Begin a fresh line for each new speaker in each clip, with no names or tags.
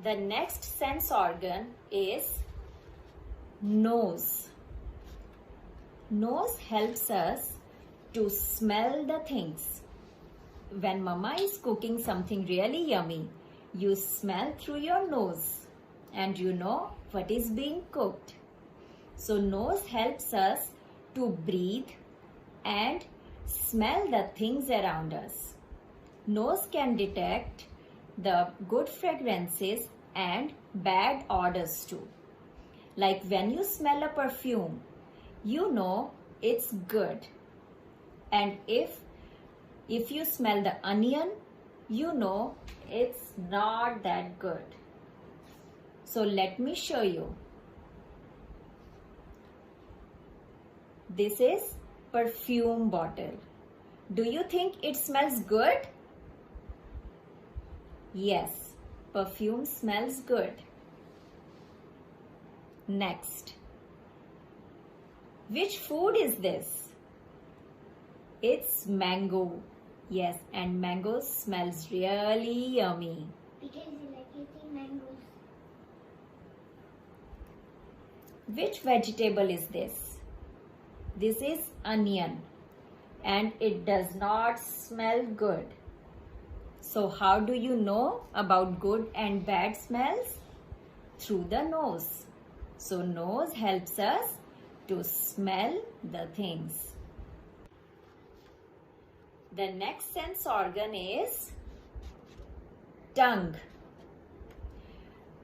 The next sense organ is nose. Nose helps us to smell the things. When mama is cooking something really yummy, you smell through your nose and you know what is being cooked. So nose helps us to breathe and smell the things around us. Nose can detect the good fragrances and bad odors too. Like when you smell a perfume, you know it's good. And if you smell the onion, you know it's not that good. So let me show you. This is perfume bottle. Do you think it smells good? Yes, perfume smells good. Next. Which food is this? It's mango. Yes, and mango smells really yummy.
Because you like eating mangoes.
Which vegetable is this? This is onion and it does not smell good. So how do you know about good and bad smells? Through the nose. So nose helps us to smell the things. The next sense organ is tongue.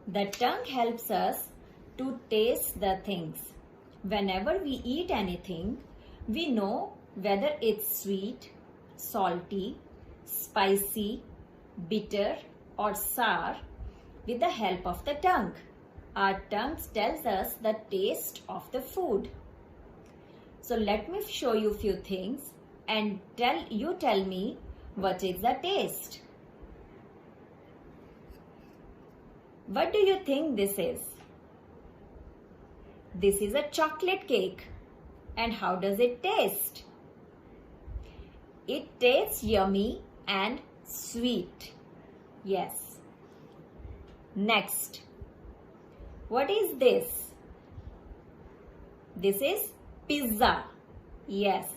The tongue helps us to taste the things. Whenever we eat anything, we know whether it's sweet, salty, spicy, bitter or sour with the help of the tongue. Our tongue tells us the taste of the food. So let me show you a few things and tell me what is the taste. What do you think this is? This is a chocolate cake. And how does it taste? It tastes yummy and sweet. Yes. Next. What is this? This is pizza. Yes.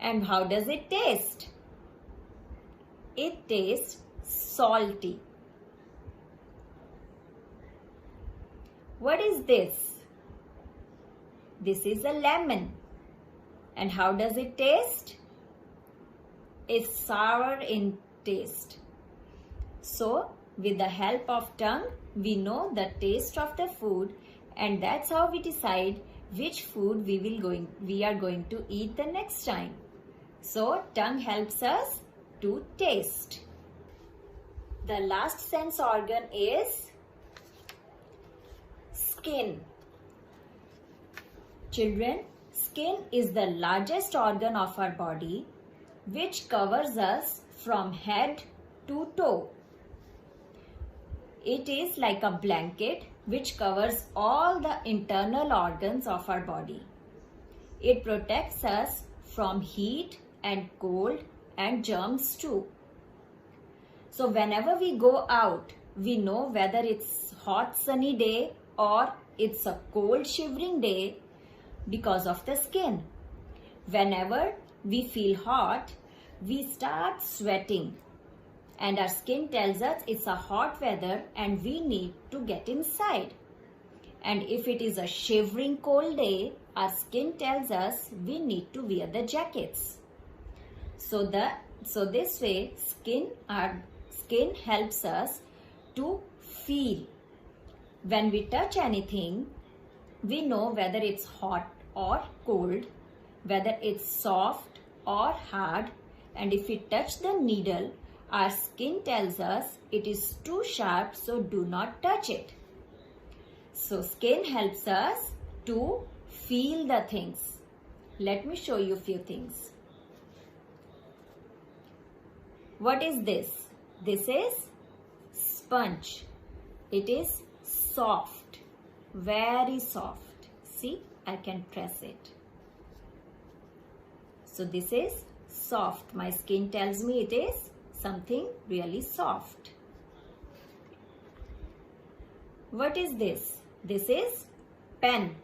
And how does it taste? It tastes salty. What is this? This is a lemon. And how does it taste? It's sour in taste. So, with the help of tongue, we know the taste of the food, and that's how we decide which food we are going to eat the next time. So, tongue helps us to taste. The last sense organ is skin. Children, skin is the largest organ of our body which covers us from head to toe. It is like a blanket which covers all the internal organs of our body. It protects us from heat and cold and germs too. So whenever we go out, we know whether it's hot sunny day or it's a cold shivering day because of the skin. Whenever we feel hot, we start sweating and our skin tells us it's a hot weather and we need to get inside. And if it is a shivering cold day, our skin tells us we need to wear the jackets. So this way our skin helps us to feel. When we touch anything, we know whether it's hot or cold, whether it's soft or hard, and if we touch the needle, our skin tells us it is too sharp, so do not touch it. So skin helps us to feel the things. Let me show you a few things. What is this? This is sponge. It is soft, very soft. See, I can press it. So this is soft. My skin tells me it is something really soft. What is this? This is pen.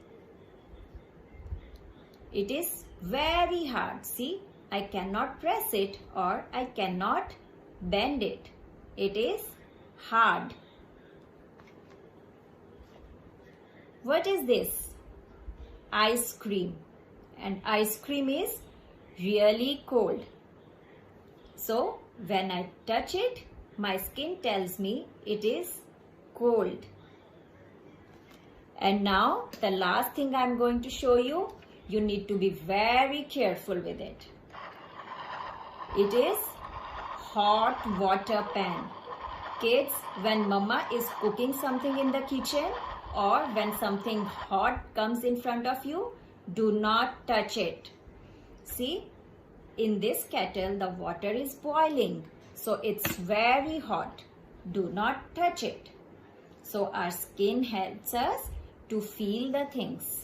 It is very hard. See, I cannot press it or I cannot bend it. It is hard. What is this? Ice cream. And ice cream is really cold. So, when I touch it, my skin tells me it is cold. And now, the last thing I am going to show you, you need to be very careful with it. It is hot water pan. Kids, when mama is cooking something in the kitchen or when something hot comes in front of you, do not touch it. See, in this kettle, the water is boiling. So it's very hot. Do not touch it. So our skin helps us to feel the things.